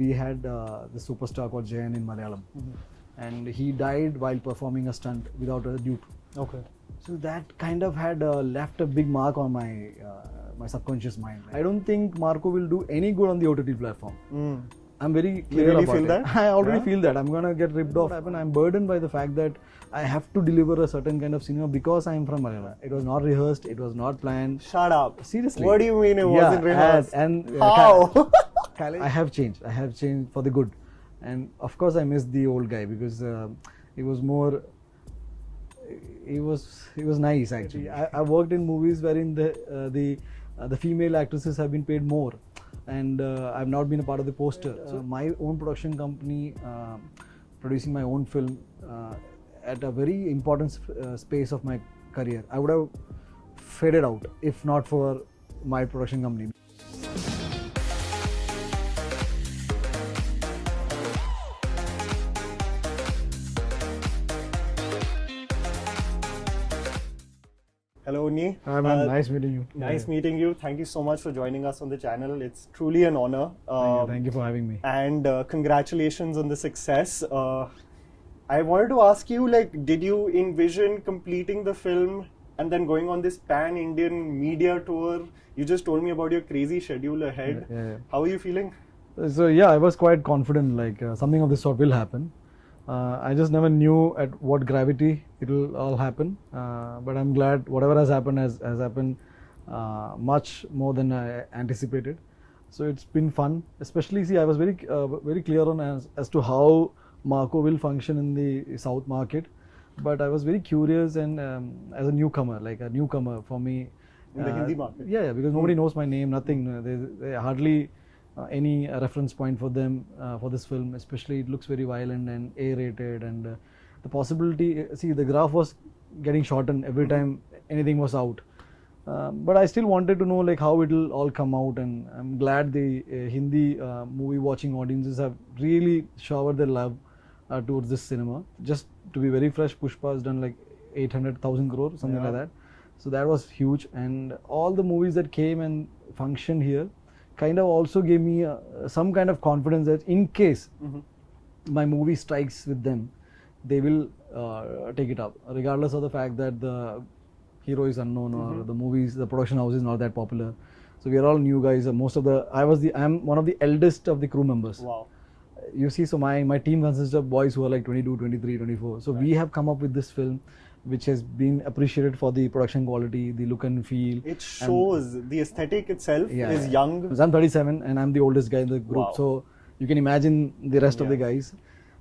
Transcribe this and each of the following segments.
We had the superstar called Jayan in Malayalam, and he died while performing a stunt without a dupe. Okay. So that kind of had left a big mark on my subconscious mind. I don't think Marco will do any good on the OTT platform. I'm very clear really about feel it. that? I already feel that. I'm gonna get ripped off. I'm burdened by the fact that I have to deliver a certain kind of cinema because I'm from Malayalam. It was not rehearsed. It was not planned. Shut up. Seriously. What do you mean it wasn't rehearsed? How? I have changed. I have changed for the good. And of course, I miss the old guy because he was more. He was nice actually. I worked in movies wherein the female actresses have been paid more, and I've not been a part of the poster. So my own production company, producing my own film at a very important space of my career, I would have faded out if not for my production company. Hello, Unni. Hi, man. Nice meeting you. Nice meeting you. Thank you so much for joining us on the channel. It's truly an honor. Thank you for having me. And congratulations on the success. I wanted to ask you, like, did you envision completing the film and then going on this pan-Indian media tour? You just told me about your crazy schedule ahead. Yeah. How are you feeling? So yeah, I was quite confident like something of this sort will happen. I just never knew at what gravity it will all happen, but I'm glad whatever has happened has happened much more than I anticipated. So it's been fun, especially I was very clear on as to how Marco will function in the South market, but I was very curious and as a newcomer for me. In the Hindi market? Yeah, because nobody knows my name, nothing. They hardly any reference point for them for this film. Especially it looks very violent and A-rated, and the possibility. See, the graph was getting shortened every time anything was out. But I still wanted to know like how it will all come out, and I'm glad the Hindi movie watching audiences have really showered their love towards this cinema. Just to be very fresh, Pushpa has done like 800,000 crore, something like that. So that was huge, and all the movies that came and functioned here kind of also gave me some kind of confidence that in case my movie strikes with them, they will take it up, regardless of the fact that the hero is unknown or the production house is not that popular. So we are all new guys. I'm one of the eldest of the crew members. Wow. You see, so my team consists of boys who are like 22, 23, 24. So we have come up with this film which has been appreciated for the production quality, the look and feel. It shows the aesthetic itself is young. I'm 37 and I'm the oldest guy in the group. Wow. So you can imagine the rest of the guys.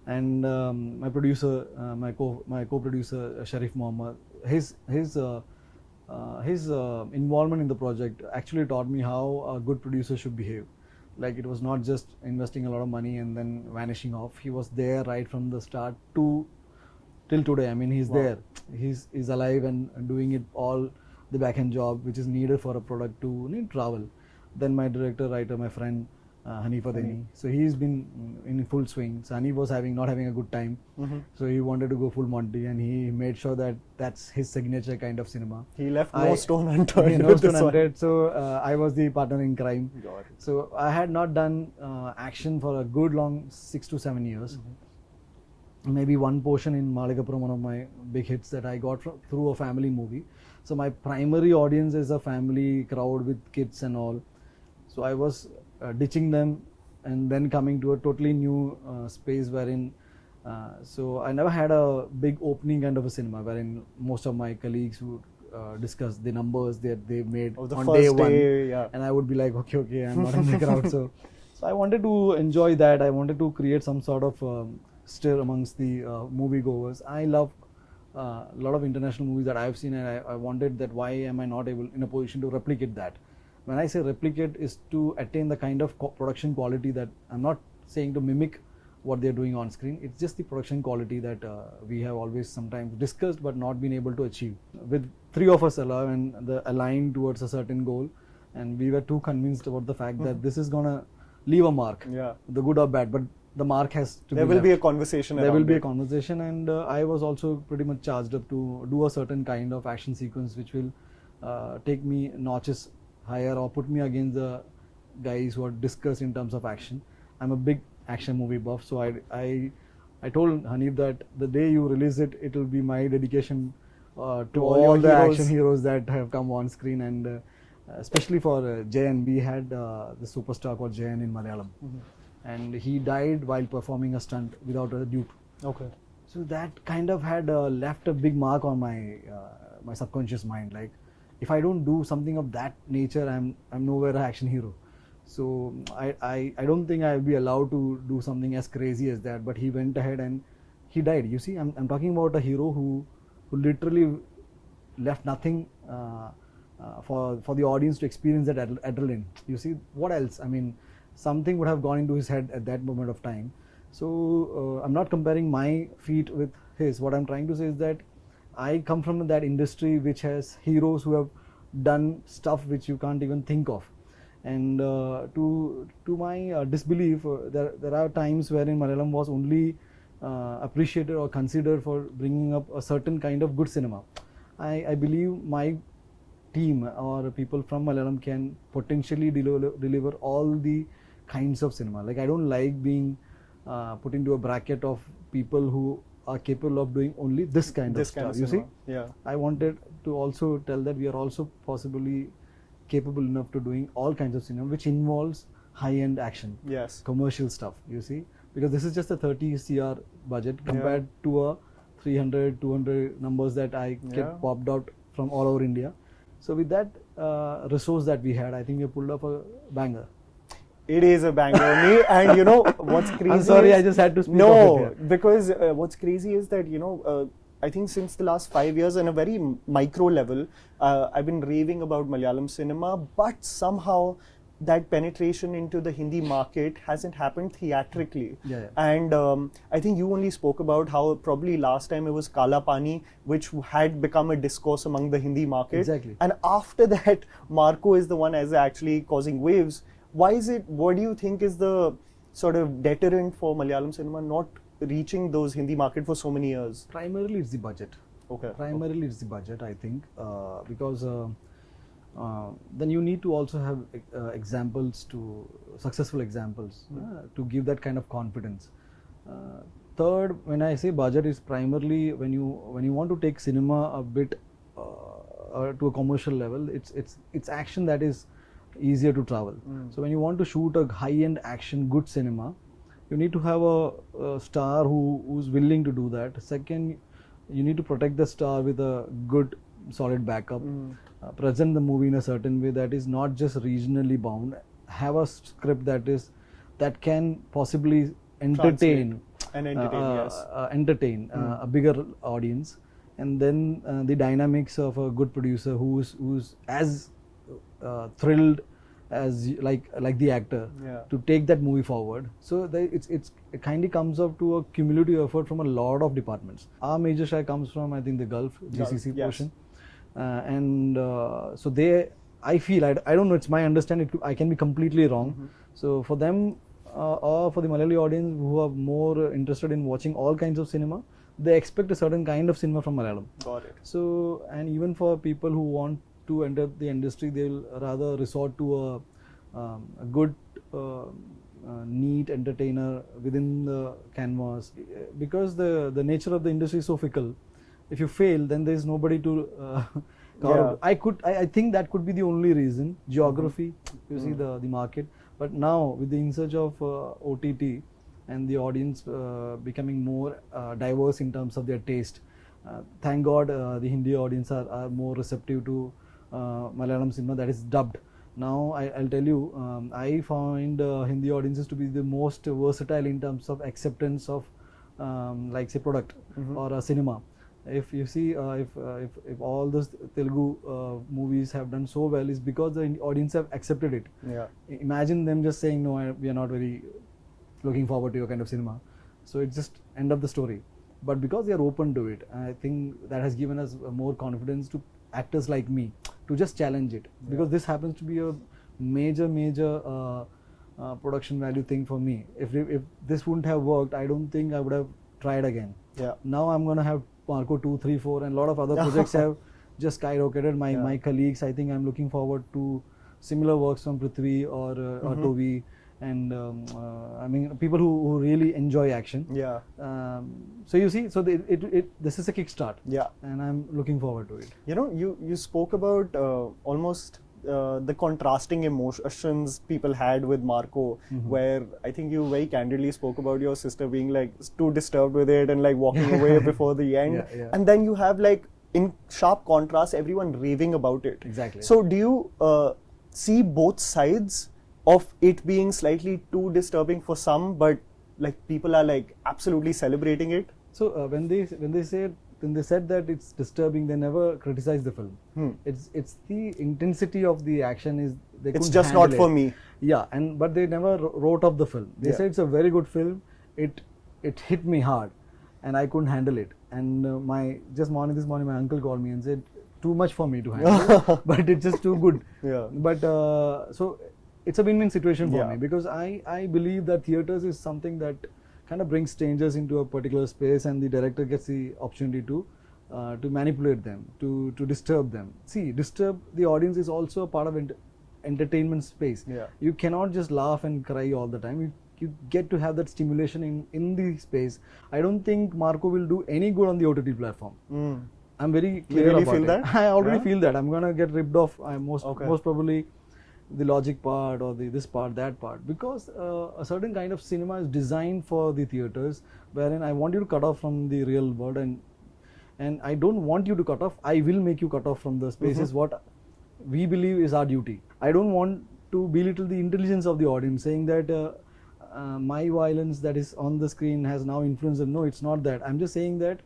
And my producer, my co-producer Sharif Mohammed, his involvement in the project actually taught me how a good producer should behave. Like, it was not just investing a lot of money and then vanishing off. He was there right from the start till today. I mean, he's there. He's alive and doing it all, the back-end job which is needed for a product to travel. Then my director, writer, my friend Hanif Adeni. So he's been in full swing. So Hanif was not having a good time. So he wanted to go full Monty, and he made sure that that's his signature kind of cinema. He left no stone unturned. No stone unturned. So I was the partner in crime. Got it. So I had not done action for a good long 6 to 7 years. Maybe one portion in Malikapuram, one of my big hits that I got through a family movie. So my primary audience is a family crowd with kids and all. So I was ditching them and then coming to a totally new space wherein so I never had a big opening kind of a cinema wherein most of my colleagues would discuss the numbers that they made on day one, and I would be like, okay, I'm not in the crowd. So I wanted to enjoy that. I wanted to create some sort of stir amongst the moviegoers. I love a lot of international movies that I've seen, and I wanted that. Why am I not able in a position to replicate that? When I say replicate, is to attain the kind of production quality that I'm not saying to mimic what they're doing on screen. It's just the production quality that we have always sometimes discussed but not been able to achieve. With three of us aligned towards a certain goal, and we were too convinced about the fact that this is gonna leave a mark, the good or bad, but the mark has to there be will left. Be a conversation. There will be a conversation, and I was also pretty much charged up to do a certain kind of action sequence which will take me notches higher or put me against the guys who are discussed in terms of action. I'm a big action movie buff, so I told Hanif that the day you release it, it will be my dedication to all all your the heroes. action heroes that have come on screen, and especially for Jayan. We had the superstar called Jayan in Malayalam, and he died while performing a stunt without a dupe. Okay. So that kind of had left a big mark on my subconscious mind. Like, if I don't do something of that nature, I'm nowhere an action hero. So I don't think I'll be allowed to do something as crazy as that. But he went ahead and he died. You see, I'm talking about a hero who literally left nothing for the audience to experience that adrenaline. You see, what else? I mean, something would have gone into his head at that moment of time. So I'm not comparing my feat with his. What I'm trying to say is that I come from that industry which has heroes who have done stuff which you can't even think of. And to my disbelief, there are times wherein Malayalam was only appreciated or considered for bringing up a certain kind of good cinema. I believe my team or people from Malayalam can potentially deliver all the kinds of cinema. Like, I don't like being put into a bracket of people who are capable of doing only this kind of stuff. You see, I wanted to also tell that we are also possibly capable enough to doing all kinds of cinema which involves high-end action, commercial stuff. You see, because this is just a 30 CR budget compared to a 300, 200 numbers that I get popped out from all over India. So with that resource that we had, I think we pulled off a banger. It is a banger, only. And you know what's crazy? I'm sorry, I just had to speak. No, because what's crazy is that I think since the last 5 years, on a very micro level, I've been raving about Malayalam cinema, but somehow that penetration into the Hindi market hasn't happened theatrically. And I think you only spoke about how probably last time it was Kala Pani, which had become a discourse among the Hindi market. Exactly. And after that, Marco is the one as actually causing waves. Why is it? What do you think is the sort of deterrent for Malayalam cinema not reaching those Hindi market for so many years? Primarily, it's the budget. Okay. Primarily, it's the budget, I think, because then you need to also have successful examples to give that kind of confidence. Third, when I say budget, is primarily when you want to take cinema a bit to a commercial level. It's action that is easier to travel. So when you want to shoot a high-end action good cinema, you need to have a star who's willing to do that. Second, you need to protect the star with a good solid backup, present the movie in a certain way that is not just regionally bound, have a script that can possibly entertain a bigger audience, and then the dynamics of a good producer who's as thrilled as like the actor to take that movie forward. So it kind of comes up to a cumulative effort from a lot of departments. Our major share comes from, I think, the Gulf GCC portion, and so I feel, I don't know, it's my understanding, I can be completely wrong. So for them or for the Malayali audience who are more interested in watching all kinds of cinema, they expect a certain kind of cinema from Malayalam. Got it. So, and even for people who want to enter the industry, they'll rather resort to a good, neat entertainer within the canvas, because the nature of the industry is so fickle. If you fail, then there is nobody to I think that could be the only reason. Geography, you see the market. But now with the insurge of OTT and the audience becoming more diverse in terms of their taste, thank God the Hindi audience are more receptive to Malayalam cinema that is dubbed. Now I'll tell you, I find Hindi audiences to be the most versatile in terms of acceptance of like say product or a cinema. If you see, if all those Telugu movies have done so well, is because the audience have accepted it. Imagine them just saying, no, we are not very looking forward to your kind of cinema. So it's just end of the story. But because they are open to it, I think that has given us more confidence to actors like me to just challenge it, because this happens to be a major production value thing for me. If this wouldn't have worked, I don't think I would have tried again. Now I'm gonna have Marco 2, 3, 4 and a lot of other projects have just skyrocketed. My colleagues, I think I'm looking forward to similar works from Prithvi or Tovi, and I mean people who really enjoy action. Yeah. So you see, so this is a kickstart. Yeah. And I'm looking forward to it. You know, you spoke about almost the contrasting emotions people had with Marco, where I think you very candidly spoke about your sister being like too disturbed with it and like walking away before the end. Yeah. And then you have like in sharp contrast everyone raving about it. Exactly. So do you see both sides of it being slightly too disturbing for some, but like people are like absolutely celebrating it? So when they said that it's disturbing, they never criticized the film. It's the intensity of the action is they It's couldn't just handle not for it. me. Yeah, but they never wrote off the film. They Yeah. said it's a very good film. It hit me hard, and I couldn't handle it. And this morning my uncle called me and said too much for me to handle, but it's just too good. Yeah. But so it's a win-win situation for Yeah. me, because I believe that theaters is something that kind of brings strangers into a particular space, and the director gets the opportunity to manipulate them, to disturb them. See, disturb the audience is also a part of entertainment space. Yeah. You cannot just laugh and cry all the time. You get to have that stimulation in the space. I don't think Marco will do any good on the OTT platform. I'm very clear really about feel it. that? I already Yeah? feel that I'm gonna get ripped off. Most Okay. probably the logic part or this part, that part, because a certain kind of cinema is designed for the theaters, wherein I want you to cut off from the real world, and I don't want you to cut off. I will make you cut off from the spaces what we believe is our duty. I don't want to belittle the intelligence of the audience, saying that my violence that is on the screen has now influenced them. No, it's not that. I'm just saying that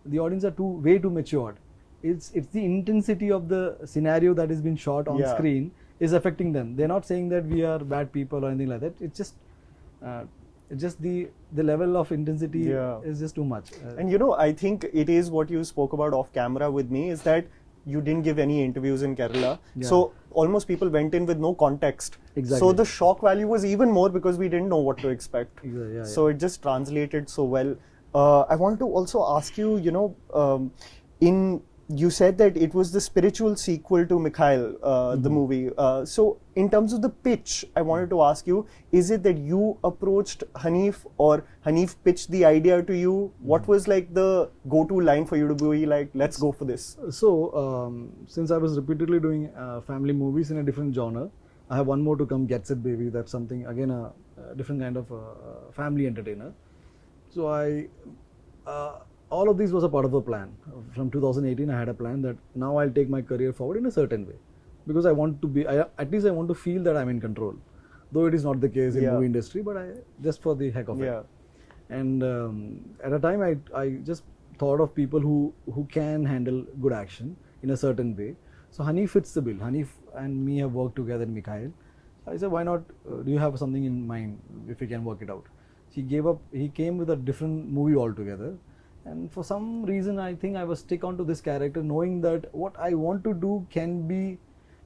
the audience are way too matured. It's the intensity of the scenario that has been shot on Yeah. screen is affecting them. They're not saying that we are bad people or anything like that. It's just the level of intensity Yeah. is just too much. And you know, I think it is what you spoke about off camera with me, is that you didn't give any interviews in Kerala. Yeah. So almost people went in with no context. Exactly. So the shock value was even more because we didn't know what to expect. Exactly, yeah, So it just translated so well. I wanted to also ask you, you know, you said that it was the spiritual sequel to Mikhail, the movie. So in terms of the pitch, I wanted to ask you, is it that you approached Hanif or Hanif pitched the idea to you? What was like the go-to line for you to be like, let's go for this? So, since I was repeatedly doing family movies in a different genre, I have one more to come, Get Set Baby. That's something, again, a different kind of family entertainer. So all of these was a part of a plan. From 2018, I had a plan that now I'll take my career forward in a certain way, because I want to be, at least I want to feel that I'm in control. Though it is not the case in Yeah. movie industry, but just for the heck of Yeah. it. And at a time, I just thought of people who can handle good action in a certain way. So Hanif fits the bill. Hanif and me have worked together in Mikhail. I said, why not? Do you have something in mind if we can work it out? He gave up. He came with a different movie altogether. And for some reason, I think I was stick onto this character, knowing that what I want to do can be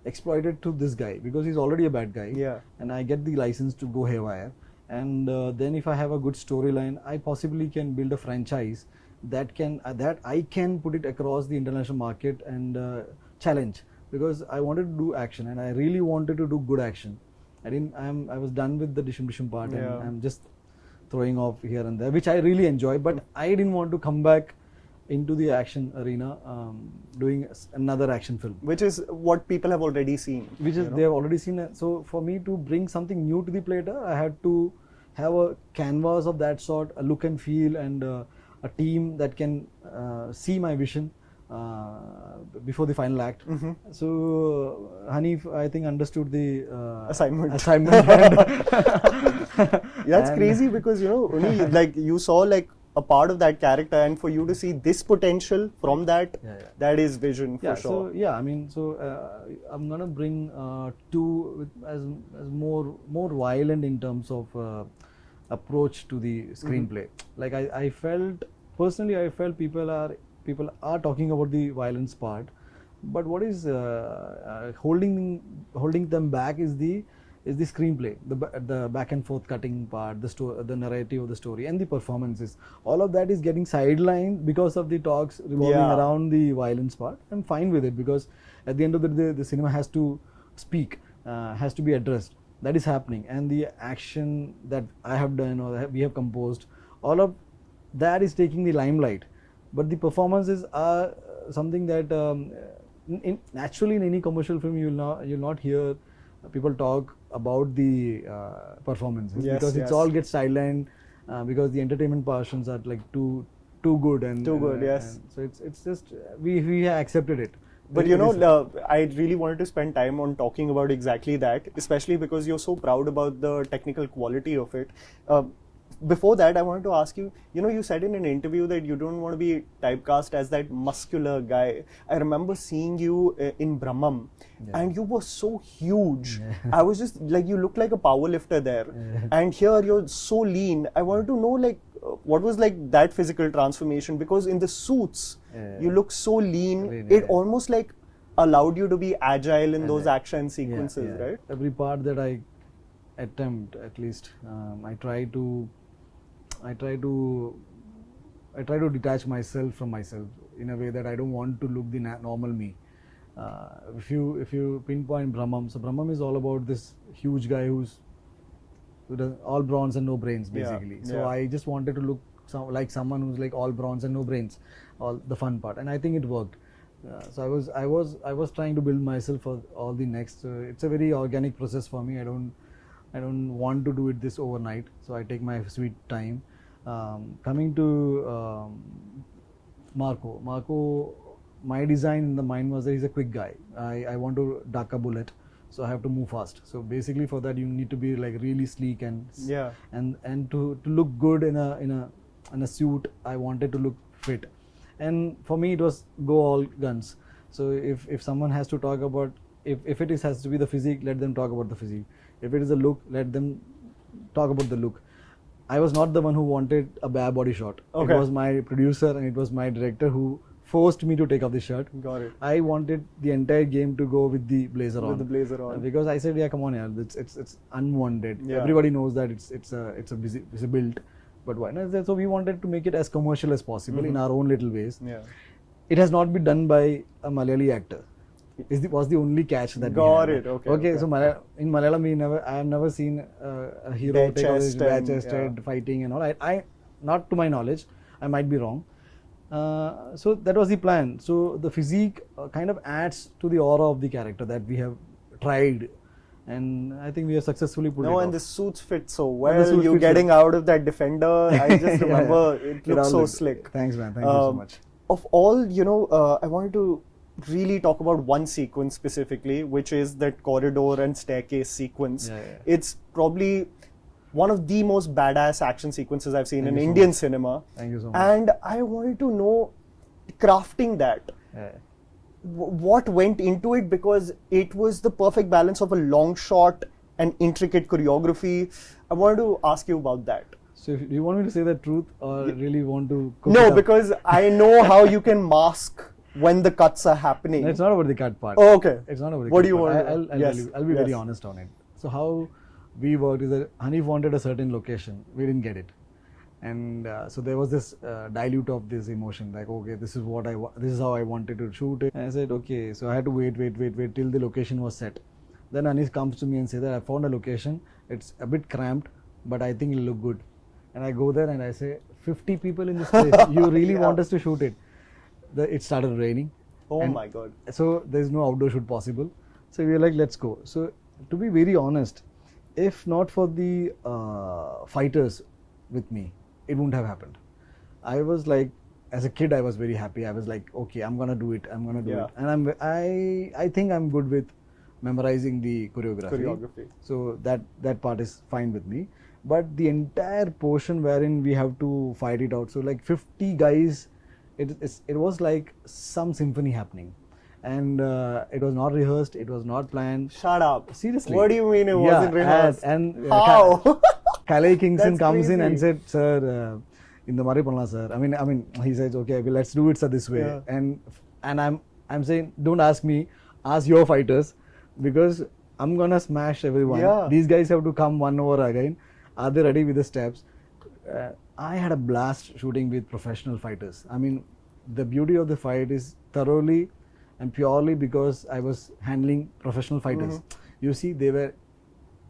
exploited to this guy, because he's already a bad guy. Yeah. And I get the license to go haywire. And then if I have a good storyline, I possibly can build a franchise that I can put it across the international market and challenge, because I wanted to do action and I really wanted to do good action. I was done with the dishum part, Yeah. and I'm just throwing off here and there, which I really enjoy, but I didn't want to come back into the action arena doing another action film, Which is what people have already seen. which is you know? they have already seen it. So for me to bring something new to the platter, I had to have a canvas of that sort, a look and feel, and a team that can see my vision before the final act. So Hanif, I think, understood the Assignment. That's And- crazy, because you know, only like you saw like a part of that character, and for you to see this potential from that, Yeah. that is vision for Yeah, sure. so I mean, I'm gonna bring two as more violent in terms of approach to the screenplay. Like I felt people are talking about the violence part, but what is holding them back is the screenplay, the back and forth cutting part, the narrative of the story, and the performances. All of that is getting sidelined because of the talks revolving Yeah. around the violence part. I'm fine with it, because at the end of the day, the cinema has to speak, has to be addressed. that is happening, and the action that I have done or that we have composed, all of that is taking the limelight. But the performances are something that naturally in any commercial film you'll not hear people talk about the performances, Yes, because yes. it's all gets sidelined because the entertainment portions are like too good and Too good, yes. and so it's just we have accepted it. But It- you it know, is- I really wanted to spend time on talking about exactly that, especially because you're so proud about the technical quality of it. Before that, I wanted to ask you, you said in an interview that you don't want to be typecast as that muscular guy. I remember seeing you in Brahmam, Yeah. and you were so huge. Yeah. I was just like, you look like a powerlifter there. Yeah. And here you're so lean. I wanted to know, like, what was like that physical transformation? Because in the suits, Yeah. you look so lean. Lean, It yeah. almost like allowed you to be agile in those Yeah. action sequences, Yeah, yeah. right? Every part that I attempt, at least, I try to detach myself from myself in a way that I don't want to look the normal me. If you pinpoint Brahmam, so Brahmam is all about this huge guy who does all bronze and no brains, Yeah, basically. So yeah. I just wanted to look like someone who's like all bronze and no brains, all the fun part, and I think it worked. So I was trying to build myself for all the next. It's a very organic process for me. I don't want to do it this overnight. So I take my sweet time. Coming to Marco, my design in the mind was that he's a quick guy. I want to duck a bullet, so I have to move fast. So basically, for that you need to be like really sleek and Yeah. and to look good in a suit. I wanted to look fit, and for me it was go all guns. So if someone has to talk about if it has to be the physique, let them talk about the physique. If it is a look, let them talk about the look. I was not the one who wanted a bare body shot. Okay. It was my producer and it was my director who forced me to take off the shirt. Got it. I wanted the entire game to go with the blazer on. With the blazer on. Because I said, yeah, come on, yeah, it's unwanted. Yeah. Everybody knows that it's a built, but why not? So we wanted to make it as commercial as possible in our own little ways. Yeah. It has not been done by a Malayali actor. Was the only catch that Got we had. it, okay, Okay. okay. So in Malayalam, I have never seen a hero Bare take off his chest bare and, chested yeah. fighting and all. I not to my knowledge, I might be wrong. So that was the plan. So the physique kind of adds to the aura of the character that we have tried, and I think we have successfully put it No, off. and the suits fit so And the well. suit You fits getting well. out of that defender, I just Yeah, remember yeah. it looked all so looked- slick. Thanks, man. Thank you so much. Of all, I wanted to really talk about one sequence specifically, which is that corridor and staircase sequence. Yeah, yeah. It's probably one of the most badass action sequences I've seen Thank in you so Indian much. cinema. Thank you so much. And I wanted to know, crafting that, Yeah. what went into it, because it was the perfect balance of a long shot and intricate choreography. I wanted to ask you about that. So, do you want me to say the truth, or really want to? Cook No, it up? because I know how you can mask when the cuts are happening. No, it's not about the cut part. Oh, okay. It's not about the What cut do you part. want to- I'll yes, tell you. I'll be very yes. honest on it. So how we worked is that Hanif wanted a certain location. We didn't get it, and so there was this dilute of this emotion. Like, okay, this is what this is how I wanted to shoot it. And I said, okay. So I had to wait till the location was set. Then Hanif comes to me and says that I found a location. It's a bit cramped, but I think it'll look good. And I go there and I say, 50 people in this place. You really Yeah. want us to shoot it? It started raining. Oh And my god. So there's no outdoor shoot possible. So we were like, let's go. So to be very honest, if not for the fighters with me, it wouldn't have happened. I was like, as a kid, I was very happy. I was like, okay, I'm gonna do it. I'm gonna do Yeah. it. And I think I'm good with memorizing the choreography. So that part is fine with me. But the entire portion wherein we have to fight it out. So like 50 guys, it was like some symphony happening, and it was not rehearsed. It was not planned. Shut up. Seriously. What do you mean it wasn't rehearsed? And How? Kalei Kingston That's comes in and crazy. said, "Sir, in the Mari Panla, sir." I mean, he says, "Okay, well, let's do it, sir, this way." Yeah. And I'm saying, don't ask me, ask your fighters, because I'm gonna smash everyone. Yeah. These guys have to come one over again. Are they ready with the steps? I had a blast shooting with professional fighters. I mean, the beauty of the fight is thoroughly and purely because I was handling professional fighters. You see, they were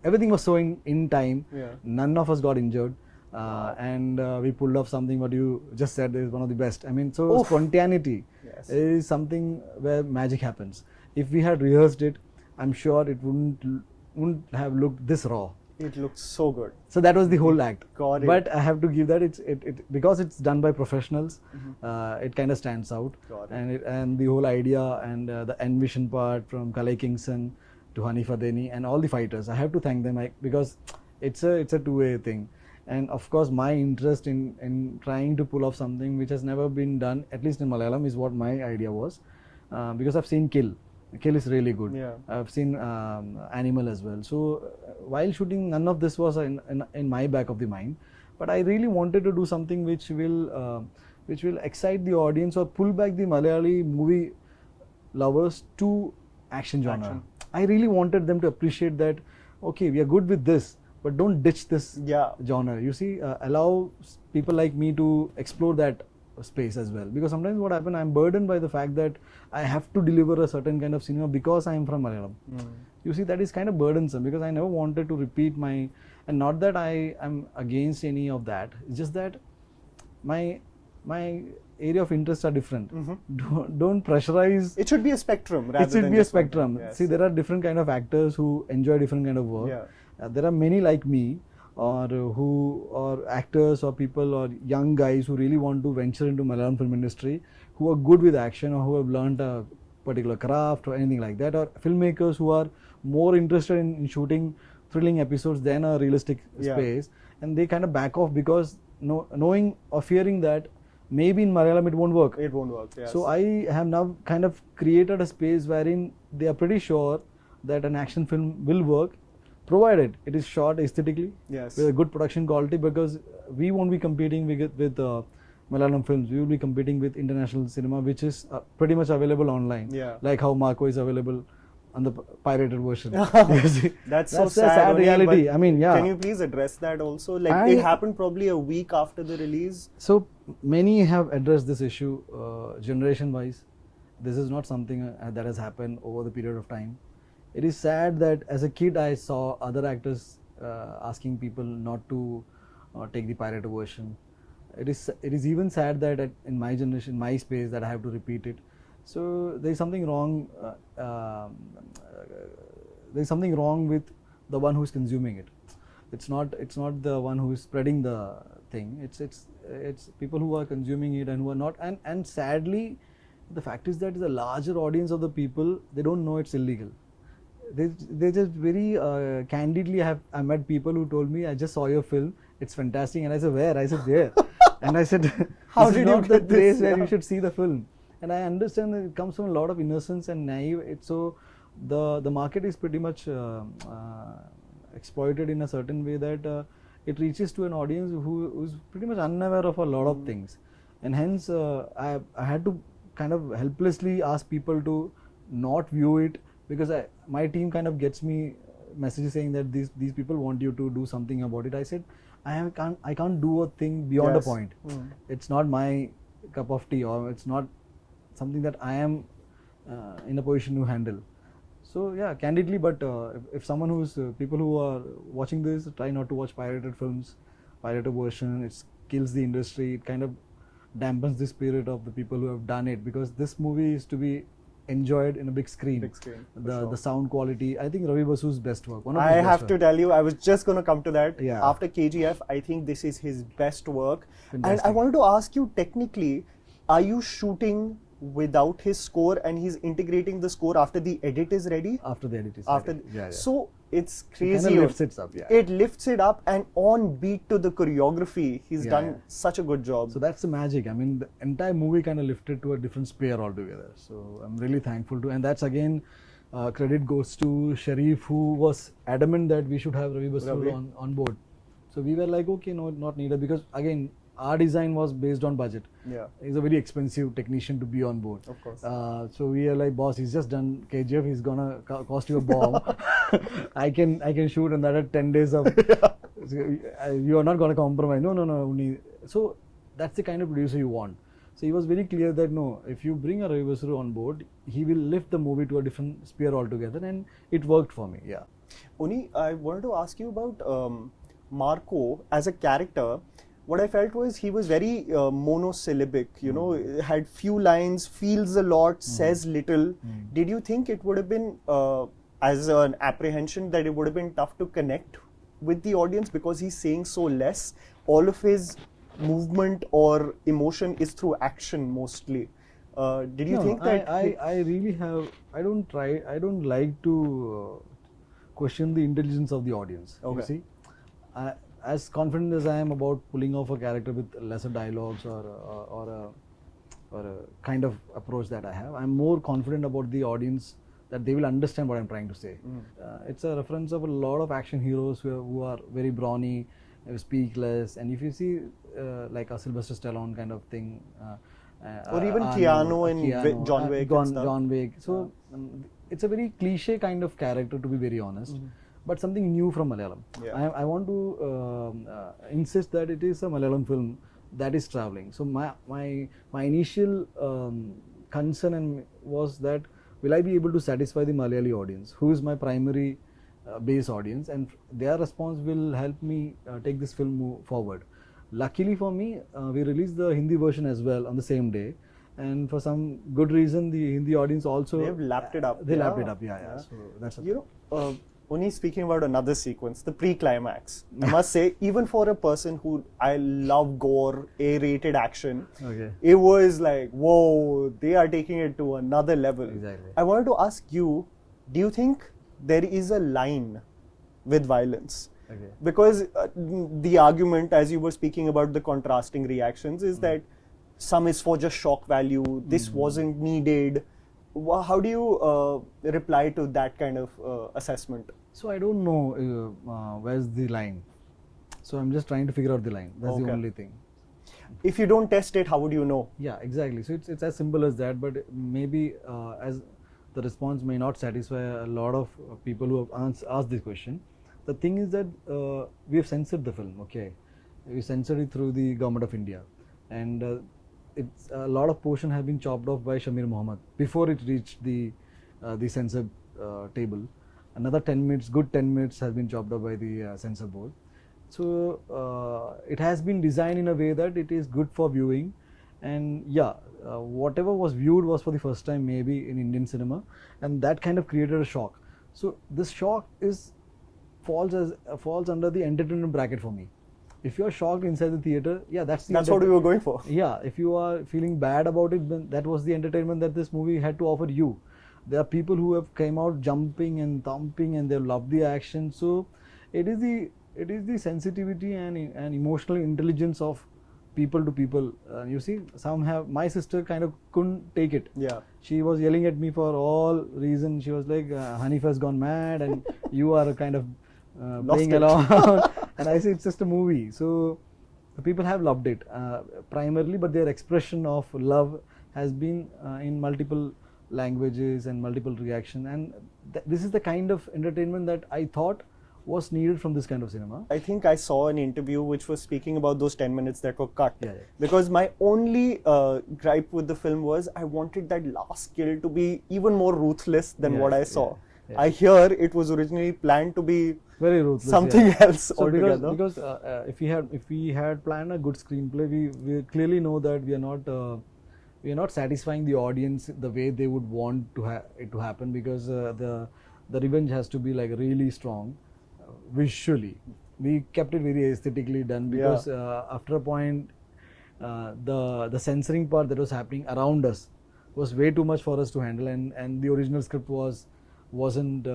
everything was so in time. Yeah. None of us got injured. And we pulled off something what you just said is one of the best. I mean, so Oof. spontaneity Yes. is something where magic happens. If we had rehearsed it, I'm sure it wouldn't have looked this raw. It looks so good. So that was the whole act. Got it. But I have to give that it because it's done by professionals. Mm-hmm. It kind of stands out. Got it. And the whole idea and the envision part from Kalai Kingston to Hanifa Deni and all the fighters. I have to thank them because it's a two-way thing. And of course, my interest in trying to pull off something which has never been done, at least in Malayalam, is what my idea was. Because I've seen Kill. Kill is really good. Yeah. I've seen Animal as well. So while shooting, none of this was in my back of the mind. But I really wanted to do something which will excite the audience or pull back the Malayali movie lovers to action genre. Action. I really wanted them to appreciate that. Okay, we are good with this, but don't ditch this genre. You see, allow people like me to explore that space as well. Because sometimes what happens, I'm burdened by the fact that I have to deliver a certain kind of cinema because I am from Malayalam. You see, that is kind of burdensome because I never wanted to repeat my, and not that I am against any of that. It's just that my area of interests are different. Don't pressurize. It should be a spectrum rather It should than be a just one spectrum. thing. Yes. See, there are different kind of actors who enjoy different kind of work. Yeah. There are many like me, or actors or people or young guys who really want to venture into Malayalam film industry, who are good with action or who have learned a particular craft or anything like that, or filmmakers who are more interested in shooting thrilling episodes than a realistic space, and they kind of back off because knowing or fearing that maybe in Malayalam it won't work. It won't work. Yes. So I have now kind of created a space wherein they are pretty sure that an action film will work, provided it is shot aesthetically Yes. with a good production quality, because we won't be competing with Malayalam films. We will be competing with international cinema, which is pretty much available online. Yeah. Like how Marco is available on the pirated version. That's so a sad, sad Unni, reality. but I mean, yeah. Can you please address that also? Like, it happened probably a week after the release. So many have addressed this issue generation-wise. This is not something that has happened over the period of time. It is sad that as a kid I saw other actors asking people not to take the pirated version. It is even sad that in my generation, my space, that I have to repeat it. So there is something wrong. There is something wrong with the one who is consuming it. It's not the one who is spreading the thing. It's people who are consuming it and who are not. And sadly, the fact is that the larger audience of the people, they don't know it's illegal. They just very candidly I met people who told me, I just saw your film, it's fantastic. And I said, where? I said, there. And I said, How this did is you not the get place this? where Yeah. you should see the film. And I understand that it comes from a lot of innocence and naive. So the market is pretty much exploited in a certain way that it reaches to an audience who's pretty much unaware of a lot of things. And hence I had to kind of helplessly ask people to not view it, because my team kind of gets me messages saying that these people want you to do something about it. I said, I can't do a thing beyond Yes. a point. It's not my cup of tea, or it's not something that I am in a position to handle. So yeah, candidly, but if someone who's people who are watching this, try not to watch pirated films, pirated version. It kills the industry. It kind of dampens the spirit of the people who have done it, because this movie is to be enjoyed in a big screen. Big screen, for The sure. sound quality. I think Ravi Basur's best work. One of I his have best to work. tell you, I was just going to come to that. Yeah. After KGF, I think this is his best work. And I Fantastic. wanted to ask you, technically, are you shooting without his score and he's integrating the score after the edit is ready? After the edit is After ready. Yeah. So it's It crazy. kinda lifts it up. Yeah. It lifts it up, and on beat to the choreography, he's Yeah, done yeah. such a good job. So that's the magic. I mean, the entire movie kind of lifted to a different sphere altogether. So I'm really thankful to, and that's again, credit goes to Sharif, who was adamant that we should have Ravi Ravi. Basrur on board. So we were like, okay, no, not needed, because again, our design was based on budget. Yeah, He's a very expensive technician to be on board. of course. So we are like, boss, he's just done KGF. He's gonna cost you a bomb. I can shoot another 10 days of. You are not gonna compromise. No. Unni. So that's the kind of producer you want. So he was very clear that no, if you bring a Ravi Basrur on board, he will lift the movie to a different sphere altogether, and it worked for me. Yeah. Unni, I wanted to ask you about Marco as a character. What I felt was he was very monosyllabic, you know, had few lines, feels a lot, says little. Did you think it would have been, as an apprehension, that it would have been tough to connect with the audience because he's saying so less? All of his movement or emotion is through action mostly. Did you think that? I really have. I don't like to question the intelligence of the audience. Okay. You see, as confident as I am about pulling off a character with lesser dialogues or a kind of approach that I have, I'm more confident about the audience that they will understand what I'm trying to say. It's a reference of a lot of action heroes who are very brawny, speak less, and if you see like a Sylvester Stallone kind of thing. Or even Keanu in John Wick and stuff. John Wick. So it's a very cliche kind of character, to be very honest, but something new from Malayalam. Yeah. I want to insist that it is a Malayalam film that is traveling. So my initial concern was that will I be able to satisfy the Malayali audience, who is my primary base audience, and their response will help me take this film forward. Luckily for me, we released the Hindi version as well on the same day, and for some good reason, the Hindi audience also They've lapped it up. They lapped it up, yeah. So that's only speaking about another sequence, the pre-climax. I must say, even for a person who I love gore, A-rated action, it was like, whoa, they are taking it to another level. Exactly. I wanted to ask you, do you think there is a line with violence? Because the argument, as you were speaking about the contrasting reactions, is that some is for just shock value, this wasn't needed. How do you reply to that kind of assessment? So I don't know where's the line. So I'm just trying to figure out the line. That's the only thing. If you don't test it, how would you know? Yeah, exactly. So it's as simple as that. But maybe as the response may not satisfy a lot of people who have asked this question. The thing is that we have censored the film. Okay, we censored it through the Government of India, and it's a lot of portion have been chopped off by Shamir Mohammed before it reached the censor table. Another 10 minutes, good 10 minutes, has been chopped off by the censor board. So it has been designed in a way that it is good for viewing, and whatever was viewed was for the first time maybe in Indian cinema, and that kind of created a shock. So this shock falls under the entertainment bracket for me. If you are shocked inside the theater, that's what we were going for. Yeah, if you are feeling bad about it, then that was the entertainment that this movie had to offer you. There are people who have came out jumping and thumping, and they love the action. So it is the sensitivity and emotional intelligence of people to people. You see, my sister kind of couldn't take it. Yeah. She was yelling at me for all reasons. She was like, Hanif has gone mad and you are kind of playing along. And I say, it's just a movie. So the people have loved it primarily, but their expression of love has been in multiple languages and multiple reaction. And this is the kind of entertainment that I thought was needed from this kind of cinema. I think I saw an interview which was speaking about those 10 minutes that were cut. Because my only gripe with the film was I wanted that last kill to be even more ruthless than what I saw. I hear it was originally planned to be very ruthless, something else so altogether. Because if we had planned a good screenplay, we clearly know that we are not satisfying the audience the way they would want it to happen, because the revenge has to be like really strong visually. We kept it very aesthetically done, because after a point the censoring part that was happening around us was way too much for us to handle, and the original script wasn't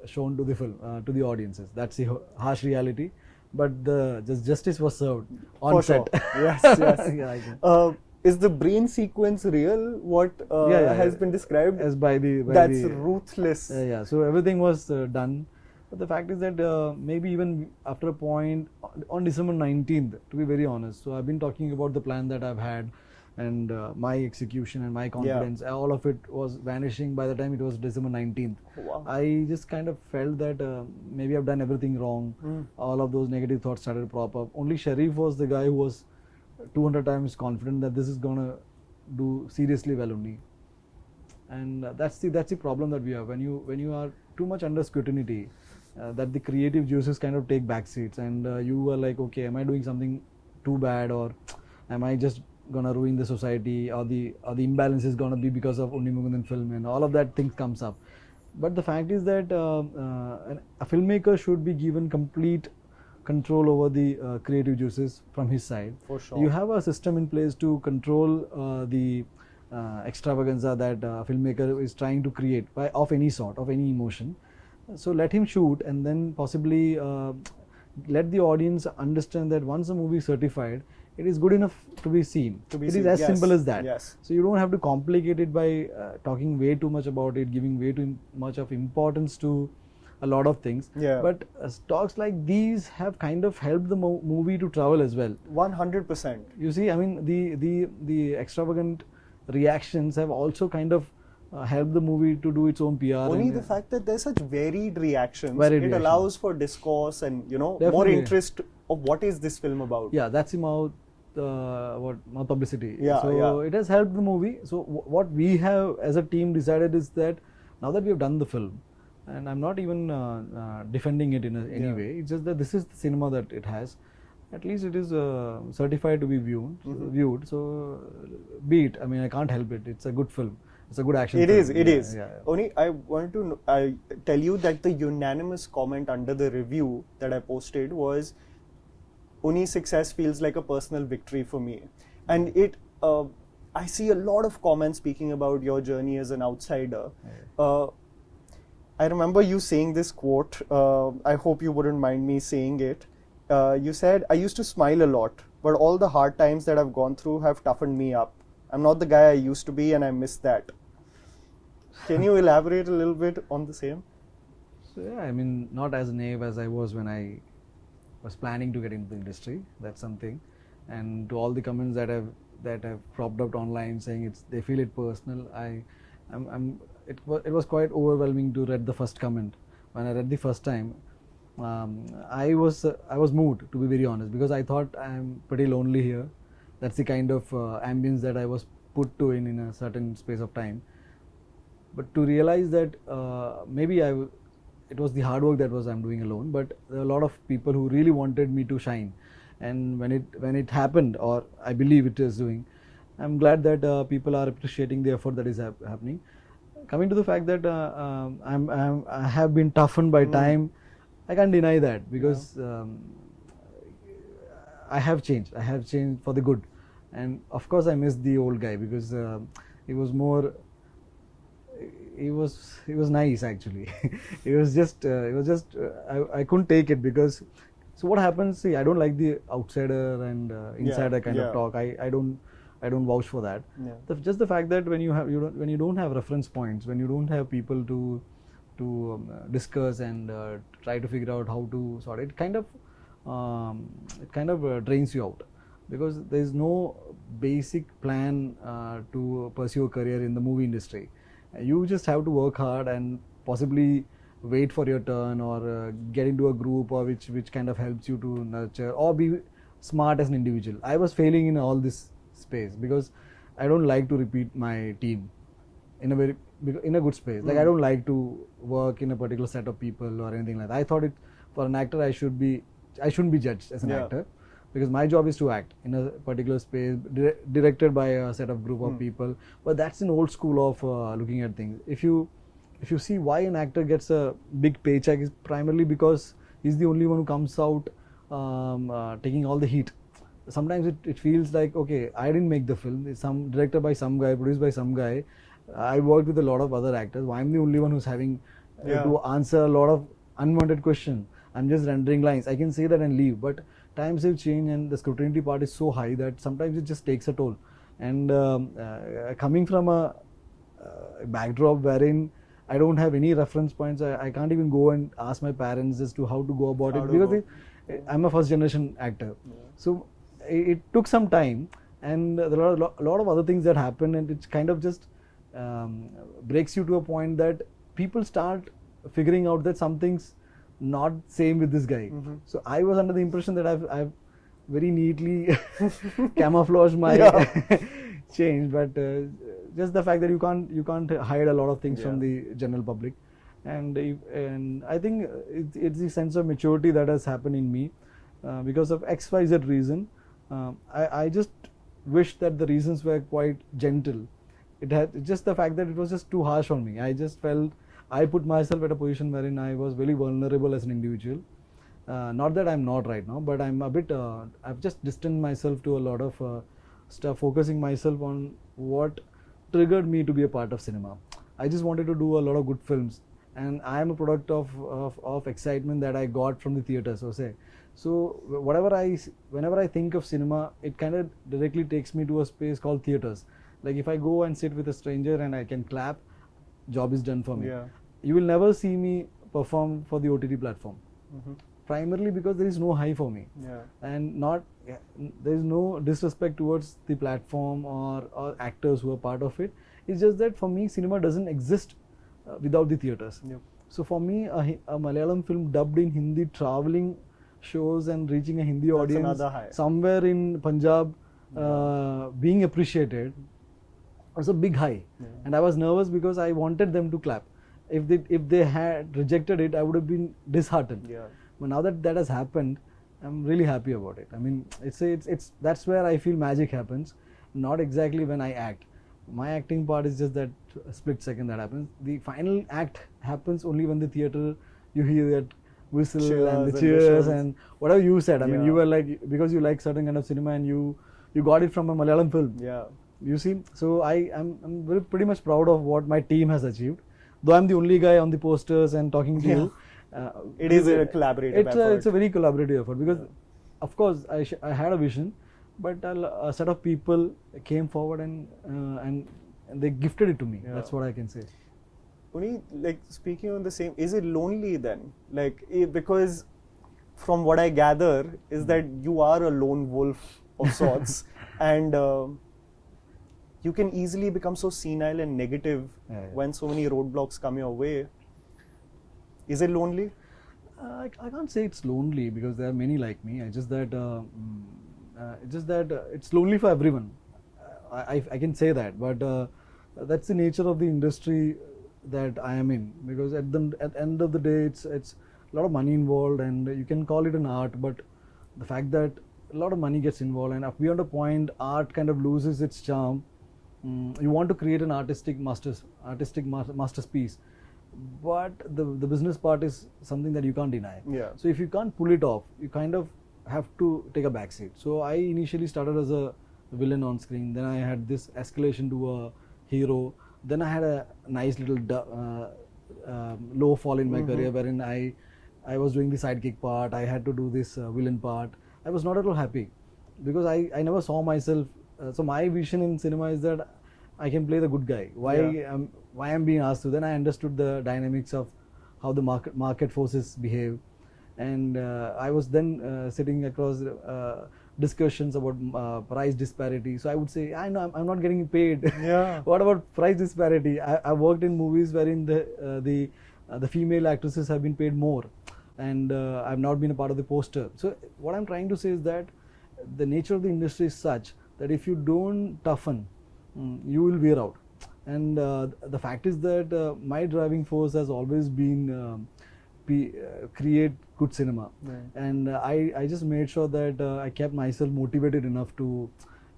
shown to the film to the audiences. That's the harsh reality, but the justice was served on for set. Sure. Yes. Is the brain sequence real? What has been described as by the ruthless. So everything was done. But the fact is that maybe even after a point on December 19th, to be very honest, so I've been talking about the plan that I've had, and my execution and my confidence, all of it was vanishing by the time it was December 19th. Wow. I just kind of felt that maybe I've done everything wrong. All of those negative thoughts started to prop up. Only Sharif was the guy who was 200 times confident that this is gonna do seriously well only. And that's the problem that we have when you are too much under scrutiny, that the creative juices kind of take back seats, and you were like, okay, am I doing something too bad, or am I just gonna ruin the society, or the imbalance is gonna be because of Unni Mukundan film, and all of that things comes up. But the fact is that a filmmaker should be given complete control over the creative juices from his side. For sure. You have a system in place to control the extravaganza that a filmmaker is trying to create of any sort, of any emotion. So let him shoot, and then possibly let the audience understand that once a movie is certified, it is good enough to be seen. It is as simple as that. Yes. So you don't have to complicate it by talking way too much about it, giving way too much of importance to a lot of things. Yeah. But talks like these have kind of helped the movie to travel as well. 100%. You see, I mean, the extravagant reactions have also kind of helped the movie to do its own PR. Only the fact that there's such varied reactions, Varied allows for discourse and, more Definitely. interest of what is this film about. Yeah, that's the mouth publicity. Yeah, so it has helped the movie. So what we have as a team decided is that now that we have done the film, and I'm not even defending it in any way, it's just that this is the cinema that it has. At least it is certified to be viewed. So be it. I mean, I can't help it. It's a good film. It's a good action film. It is. Yeah. Only I want to tell you that the unanimous comment under the review that I posted was, Unni's success feels like a personal victory for me. And I see a lot of comments speaking about your journey as an outsider. I remember you saying this quote. I hope you wouldn't mind me saying it. You said, I used to smile a lot, but all the hard times that I've gone through have toughened me up. I'm not the guy I used to be, and I miss that. Can you elaborate a little bit on the same? So yeah, I mean, not as naive as I was when I was planning to get into the industry. That's something. And to all the comments that have propped up online saying they feel it personal, it was quite overwhelming to read the first comment. When I read the first time, I was moved, to be very honest, because I thought I'm pretty lonely here. That's the kind of ambience that I was put to in a certain space of time. But to realize that maybe it was the hard work that I'm doing alone, but there are a lot of people who really wanted me to shine. And when it happened, or I believe it is doing, I'm glad that people are appreciating the effort that is happening. Coming to the fact that I have been toughened by time, I can't deny that, because I have changed. I have changed for the good, and of course I miss the old guy, because he was more. He was nice actually. I couldn't take it, because so what happens? See, I don't like the outsider and insider kind of talk. I don't vouch for that. Yeah. Just the fact that when you don't have reference points, when you don't have people to discuss and try to figure out how to sort it, kind of drains you out, because there is no basic plan to pursue a career in the movie industry. You just have to work hard and possibly wait for your turn, or get into a group, or which kind of helps you to nurture, or be smart as an individual. I was failing in all this space because I don't like to repeat my team in a good space. Like I don't like to work in a particular set of people or anything like that. I thought for an actor I shouldn't be judged as an actor, because my job is to act in a particular space, directed by a set of group of people. But that's an old school of looking at things. If you see why an actor gets a big paycheck, is primarily because he's the only one who comes out taking all the heat. Sometimes it feels like, okay, I didn't make the film. It's some directed by some guy, produced by some guy. I worked with a lot of other actors. I'm the only one who's having to answer a lot of unwanted questions. I'm just rendering lines. I can say that and leave. But times have changed, and the scrutiny part is so high that sometimes it just takes a toll. And coming from a backdrop wherein I don't have any reference points, I can't even go and ask my parents as to how to go about it, because I'm a first generation actor. So it took some time, and there are a lot of other things that happen, and it kind of just breaks you to a point that people start figuring out that something's not same with this guy. So I was under the impression that I've very neatly camouflaged my change, but just the fact that you can't hide a lot of things from the general public. And I think it's the sense of maturity that has happened in me because of XYZ reason. I just wish that the reasons were quite gentle. It had just the fact that it was just too harsh on me. I just felt I put myself at a position wherein I was very vulnerable as an individual. Not that I'm not right now, but I'm a bit. I've just distanced myself to a lot of stuff, focusing myself on what triggered me to be a part of cinema. I just wanted to do a lot of good films, and I am a product of excitement that I got from the theatre. So whenever I think of cinema, it kind of directly takes me to a space called theatres. Like if I go and sit with a stranger and I can clap, job is done for me. Yeah. You will never see me perform for the OTT platform. Mm-hmm. Primarily because there is no high for me, Yeah. and there is no disrespect towards the platform or actors who are part of it. It's just that for me, cinema doesn't exist without the theatres. Yep. So for me, a Malayalam film dubbed in Hindi, traveling shows and reaching a Hindi That's audience another high. somewhere in Punjab, being appreciated was a big high. Yeah. And I was nervous because I wanted them to clap. If they had rejected it, I would have been disheartened. Yeah. But now that has happened, I'm really happy about it. I mean, it's that's where I feel magic happens, not exactly when I act. My acting part is just that split second that happens. The final act happens only when the theater, you hear that whistle and the cheers whistles. and whatever you said. I mean, Yeah. you were like, because you like certain kind of cinema and you got it from a Malayalam film. Yeah. You see, so I'm very pretty much proud of what my team has achieved. Though I'm the only guy on the posters and talking to Yeah. you. It is a collaborative effort. It's a very collaborative effort because, of course, I had a vision, but a set of people came forward and they gifted it to me. Yeah. That's what I can say. Unni, like speaking on the same, is it lonely then? Like because from what I gather is that you are a lone wolf of sorts, and you can easily become so senile and negative when so many roadblocks come your way. Is it lonely? I can't say it's lonely because there are many like me. It's just that it's lonely for everyone. I can say that, but that's the nature of the industry that I am in. Because at the end of the day, it's a lot of money involved, and you can call it an art, but the fact that a lot of money gets involved, and beyond a point, art kind of loses its charm. You want to create an artistic masterpiece, but the business part is something that you can't deny. Yeah. So if you can't pull it off, you kind of have to take a back seat. So I initially started as a villain on screen, then I had this escalation to a hero, then I had a nice little low fall in my career wherein I was doing the sidekick part, I had to do this villain part. I was not at all happy because I never saw myself. So my vision in cinema is that I can play the good guy. Why I'm being asked to? Then I understood the dynamics of how the market forces behave, and I was then sitting across discussions about price disparity. So I would say, I know I'm not getting paid. Yeah. What about price disparity? I worked in movies wherein the female actresses have been paid more, and I've not been a part of the poster. So what I'm trying to say is that the nature of the industry is such that if you don't toughen, you will wear out. And the fact is that my driving force has always been create good cinema. Right. And I just made sure that I kept myself motivated enough to,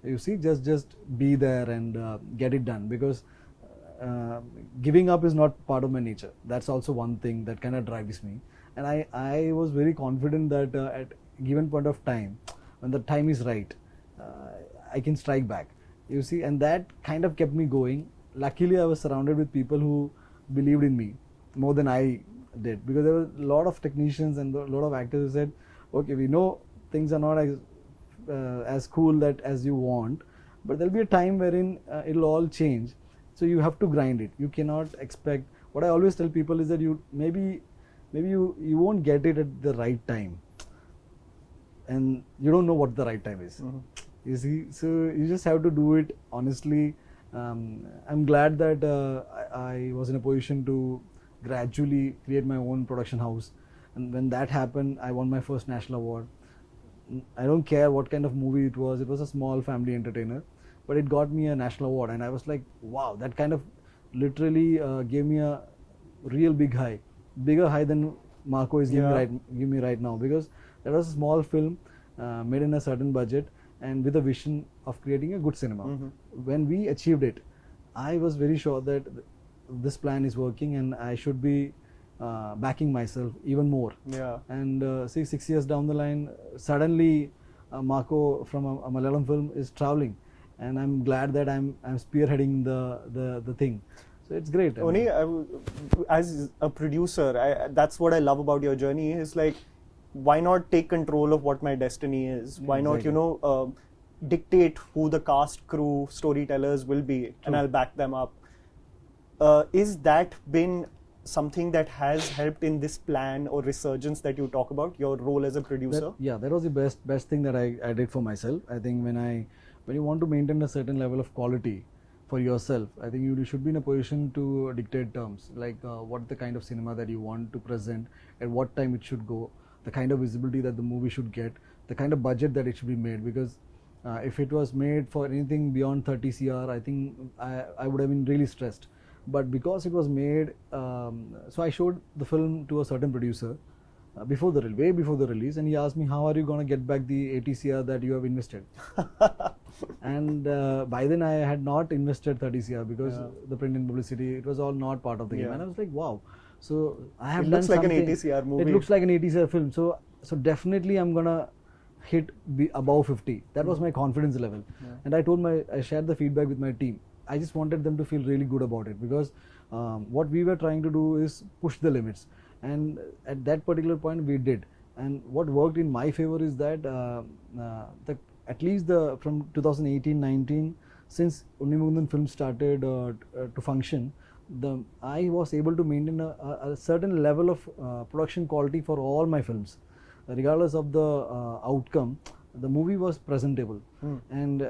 you see, just be there and get it done, because giving up is not part of my nature. That's also one thing that kind of drives me. And I was very confident that at a given point of time, when the time is right, I can strike back, you see, and that kind of kept me going. Luckily, I was surrounded with people who believed in me more than I did, because there were a lot of technicians and a lot of actors who said, okay, we know things are not as cool as you want, but there'll be a time wherein it'll all change. So you have to grind it. You cannot expect. What I always tell people is that maybe you won't get it at the right time, and you don't know what the right time is. You see, so you just have to do it honestly. I'm glad that I was in a position to gradually create my own production house, and when that happened, I won my first national award. I don't care what kind of movie it was a small family entertainer, but it got me a national award, and I was like, wow, that kind of literally gave me a real big high, bigger high than Marco is Yeah. giving me right now, because that was a small film made in a certain budget and with a vision of creating a good cinema. When we achieved it, I was very sure that this plan is working and I should be backing myself even more. Yeah. And see, 6 years down the line, suddenly Marco from a Malayalam film is traveling, and I'm glad that I'm spearheading the thing. So it's great. I mean, Only as a producer, that's what I love about your journey. Is like, why not take control of what my destiny is? Why not, Exactly. dictate who the cast, crew, storytellers will be, and True. I'll back them up. Is that been something that has helped in this plan or resurgence that you talk about, your role as a producer? that was the best thing that I did for myself. I think when you want to maintain a certain level of quality for yourself, I think you should be in a position to dictate terms, like what the kind of cinema that you want to present, at what time it should go, the kind of visibility that the movie should get, the kind of budget that it should be made. Because if it was made for anything beyond 30 cr, I think I would have been really stressed. But because it was made, so I showed the film to a certain producer way before the release, and he asked me, how are you going to get back the 80 cr that you have invested? And by then I had not invested 30 cr, because the print and publicity, it was all not part of the game. Yeah. And I was like, wow, so I have It done looks like an something. 80 CR movie. It looks like an 80 cr film. So definitely I'm gonna hit above 50. That was my confidence level. And I shared the feedback with my team. I just wanted them to feel really good about it, because what we were trying to do is push the limits, and at that particular point we did. And what worked in my favor is that at least from 2018-19, since Unni Mukundan film started to function, I was able to maintain a certain level of production quality for all my films, regardless of the outcome. The movie was presentable. And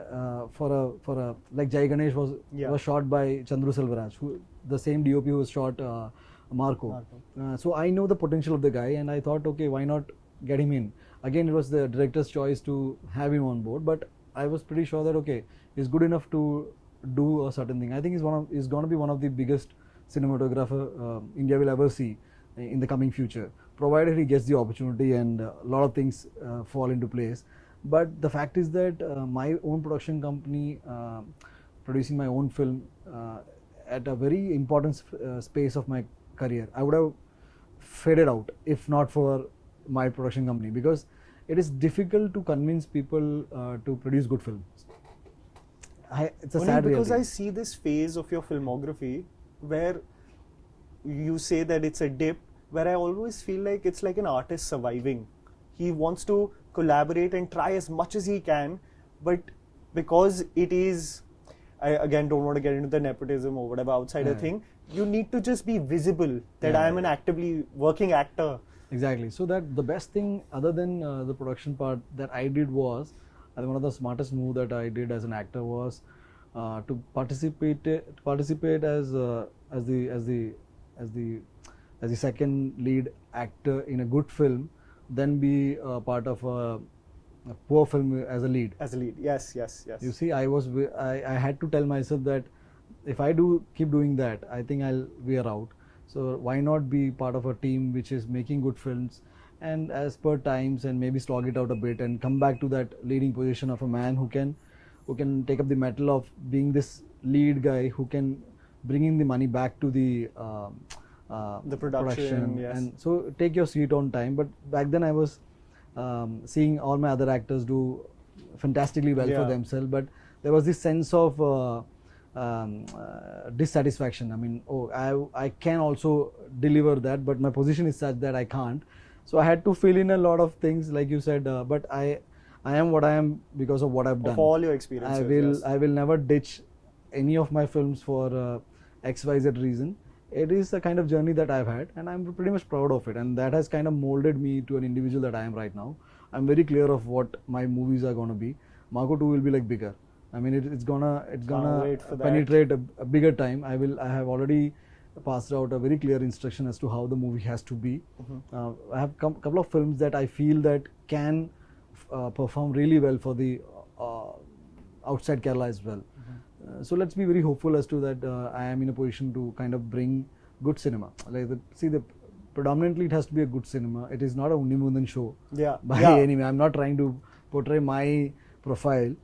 for a like Jai Ganesh was shot by Chandru Selvaraj, who the same DOP who was shot Marco. So I know the potential of the guy, and I thought, okay, why not get him in? Again, it was the director's choice to have him on board, but I was pretty sure that okay, he's good enough to do a certain thing. I think he's going to be one of the biggest cinematographer India will ever see in the coming future, provided he gets the opportunity and a lot of things fall into place. But the fact is that my own production company, producing my own film at a very important space of my career, I would have faded out if not for my production company, because it is difficult to convince people to produce good films. It's a Only sad because reality. I see this phase of your filmography where you say that it's a dip, where I always feel like it's like an artist surviving. He wants to collaborate and try as much as he can, but because it is, I again don't want to get into the nepotism or whatever outsider thing, you need to just be visible that I am an actively working actor. Exactly. So that the best thing, other than the production part, that I did was, I think one of the smartest move that I did as an actor was to participate as the second lead actor in a good film, then be part of a poor film as a lead. As a lead, yes. You see, I had to tell myself that if I keep doing that, I think I'll wear out. So why not be part of a team which is making good films, and as per times, and maybe slog it out a bit and come back to that leading position of a man who can take up the mantle of being this lead guy, who can bring in the money back to the production, yes. And so take your seat on time. But back then I was seeing all my other actors do fantastically well for themselves, but there was this sense of dissatisfaction. I mean, I can also deliver that, but my position is such that I can't. So I had to fill in a lot of things, like you said. But I am what I am because of what I've done. Of all your experiences, I will never ditch any of my films for XYZ reason. It is a kind of journey that I've had, and I'm pretty much proud of it. And that has kind of molded me to an individual that I am right now. I'm very clear of what my movies are going to be. Marco 2 will be like bigger. I mean, it's gonna penetrate a bigger time. I have already passed out a very clear instruction as to how the movie has to be. I have couple of films that I feel that can perform really well for the outside Kerala as well. So let's be very hopeful as to that I am in a position to kind of bring good cinema. Like predominantly it has to be a good cinema. It is not a Unni Mukundan show by any way. I'm not trying to portray my profile.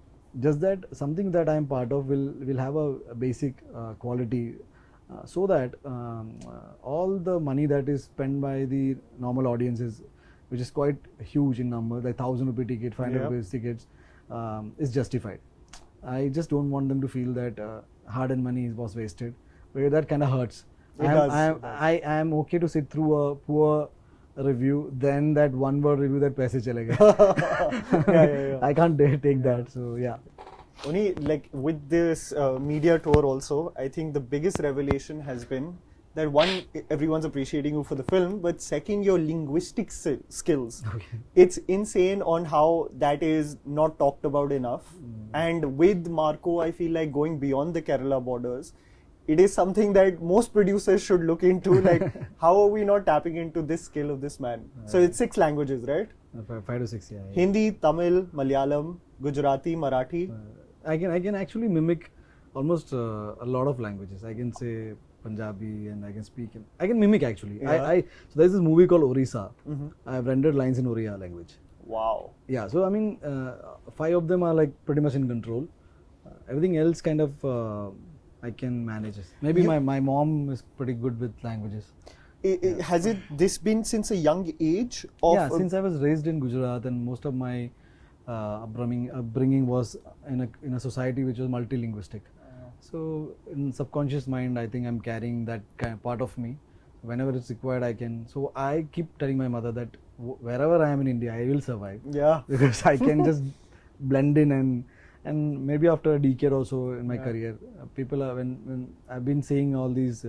Just that something that I am part of will have a basic quality, so that all the money that is spent by the normal audiences, which is quite huge in number, like 1,000 rupee ticket, 500 rupees tickets, is justified. I just don't want them to feel that hard-earned money was wasted. Because that kind of hurts. I am okay to sit through a poor review than that one word review that paise chalega. I can't take that. So yeah. Only like with this media tour also, I think the biggest revelation has been that one, everyone's appreciating you for the film, but second, your linguistic skills. Okay. It's insane on how that is not talked about enough. And with Marco, I feel like going beyond the Kerala borders, it is something that most producers should look into. Like, how are we not tapping into this skill of this man? So it's 6 languages, right? 5 to 6, yeah. Hindi, Tamil, Malayalam, Gujarati, Marathi. I can actually mimic almost a lot of languages. I can say Punjabi and I can mimic actually. So there's this movie called Orissa. I have rendered lines in Oriya language. Wow. Yeah, so I mean, 5 of them are like pretty much in control. Everything else kind of I can manage. Maybe my mom is pretty good with languages. Has this been since a young age? Since I was raised in Gujarat, and most of my upbringing was in a society which was multilinguistic. So in subconscious mind, I think I'm carrying that kind of part of me. Whenever it's required, I can. So I keep telling my mother that wherever I am in India, I will survive. Yeah. Because I can just blend in and maybe after a decade or so in my career, people are when I've been seeing all these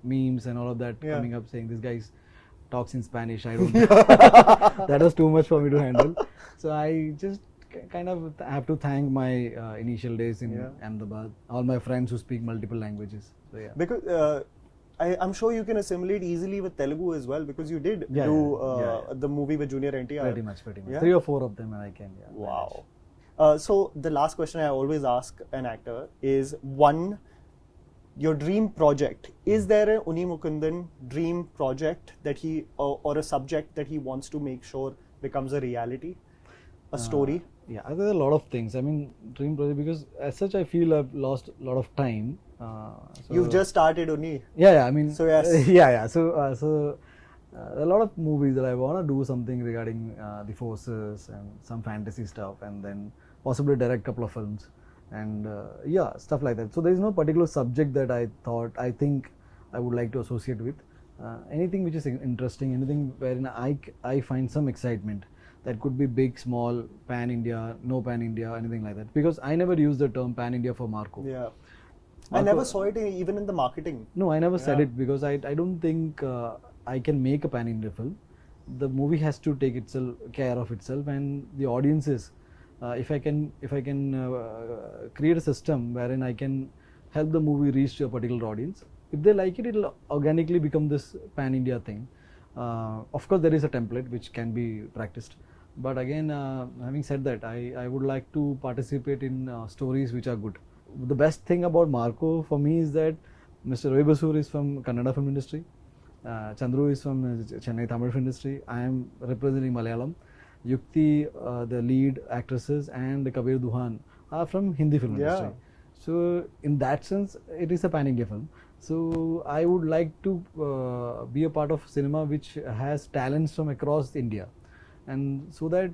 memes and all of that coming up saying this guy talks in Spanish. I don't. That was too much for me to handle. So I just kind of have to thank my initial days in Ahmedabad, all my friends who speak multiple languages. So yeah. Because I'm sure you can assimilate easily with Telugu as well, because you did the movie with Junior NTR. Pretty much. Yeah? 3 or 4 of them, and I can. Yeah, wow. So the last question I always ask an actor is, one, your dream project. Is there a Unni Mukundan dream project that he or a subject that he wants to make sure becomes a reality, a story? Yeah, there are a lot of things. I mean, dream project, because as such I feel I've lost a lot of time. So you've just started Unni. Yeah. I mean, so yes. Yeah. So a lot of movies that I want to do something regarding the forces and some fantasy stuff, and then possibly direct a couple of films and stuff like that. So there is no particular subject that I think I would like to associate with. Anything which is interesting, anything wherein I find some excitement. That could be big, small, pan-India, no pan-India, anything like that. Because I never used the term pan-India for Marco. Yeah. Marco, I never saw it even in the marketing. No, I never said it because I don't think I can make a pan-India film. The movie has to take care of itself, and the audiences. If I can create a system wherein I can help the movie reach to a particular audience, if they like it, it'll organically become this pan-India thing. Of course, there is a template which can be practiced. But again, having said that, I would like to participate in stories which are good. The best thing about Marco for me is that Mr. Ravi Basrur is from Kannada film industry. Chandru is from Chennai Tamil film industry. I am representing Malayalam. Yukti, the lead actresses, and Kabir Duhan are from Hindi film industry. So in that sense, it is a pan-India film. So I would like to be a part of cinema which has talents from across India. And so that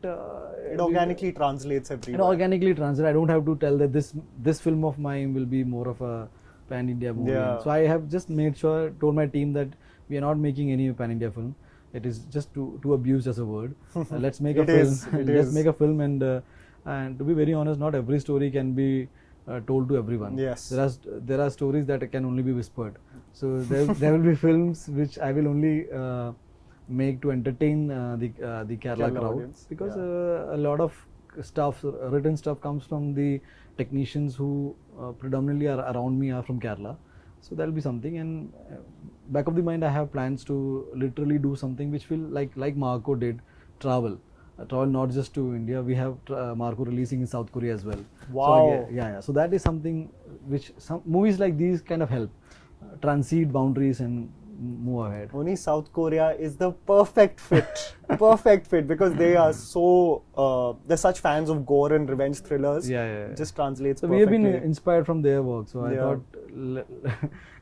it organically translates everywhere. It organically translates. I don't have to tell that this film of mine will be more of a pan-India movie. So I have just told my team that we are not making any pan-India film. It is just too abused as a word. Let's make a film. Let's make a film, and to be very honest, not every story can be told to everyone. Yes. There are stories that can only be whispered. So there will be films which I will only make to entertain the Kerala crowd audience. Because a lot of written stuff comes from the technicians who predominantly are around me are from Kerala. So that will be something, and back of the mind I have plans to literally do something which will like Marco did, travel not just to India. We have Marco releasing in South Korea as well. Wow. So so that is something which some movies like these kind of help transcend boundaries and move ahead. Only South Korea is the perfect fit. Perfect fit because they are so they're such fans of gore and revenge thrillers. Yeah. Just translates So we have perfectly. been inspired from their work. So I Yeah. thought,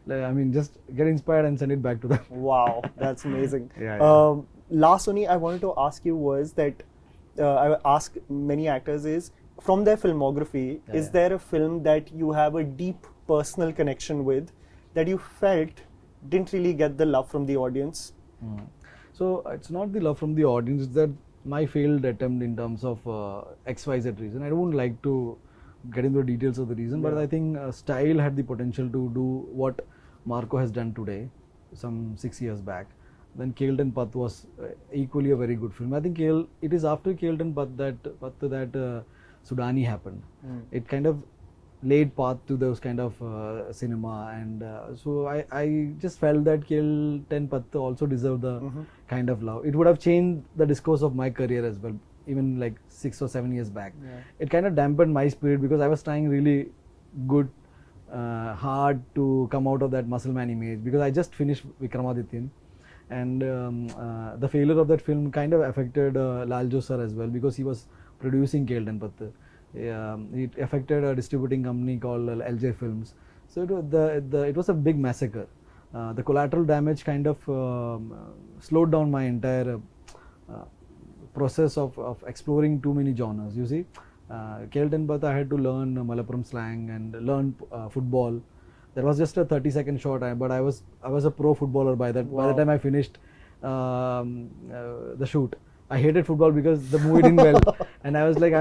I mean, just get inspired and send it back to them. Wow, that's amazing. Yeah. Last only I wanted to ask you was that I ask many actors is from their filmography, Yeah, is yeah. there a film that you have a deep personal connection with that you felt didn't really get the love from the audience? So it's not the love from the audience, it's that my failed attempt in terms of XYZ reason. I don't like to get into the details of the reason, but Yeah. I think Style had the potential to do what Marco has done today, some 6 years back. Then Killed and Path was equally a very good film. I think it is after Killed and Path that Sudani happened. It kind of laid path to those kind of cinema, and so I just felt that Kill 10 Path also deserved the kind of love. It would have changed the discourse of my career as well, even like 6 or 7 years back. Yeah. It kind of dampened my spirit because I was trying really good, hard to come out of that muscle man image, because I just finished Vikramadityan, and the failure of that film kind of affected Laljo sir as well, because he was producing Killed and Path. It affected a distributing company called LJ Films. So it was a big massacre. The collateral damage kind of slowed down my entire process of exploring too many genres. You see, Killed and Path, I had to learn Malappuram slang and learn football. That was just a 30-second short, but I was a pro footballer by the time I finished the shoot. I hated football because the movie didn't well, and I was like,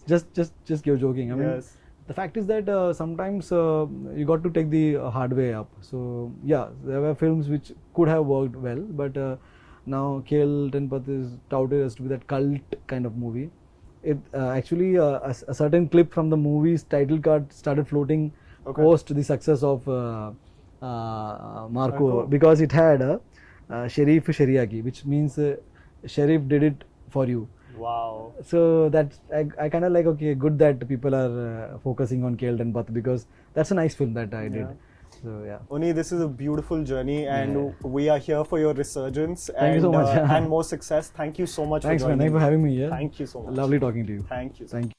just joking. I mean, Yes. the fact is that sometimes you got to take the hard way up. So yeah, there were films which could have worked well, but now Killed and Path is touted as to be that cult kind of movie. It actually a certain clip from the movie's title card started floating post the success of Marco, because it had Sharif Shariaki, which means Sharif did it for you. Wow. So that's I kind of like, okay, good that people are focusing on Killed and Path, because that's a nice film that I did. So yeah. Oni, this is a beautiful journey, and we are here for your resurgence. Thank you so much. And more success. Thank you so much Thanks, for man. joining. Thanks for having me here. Thank you so much. Lovely talking to you. Thank you. Thank you.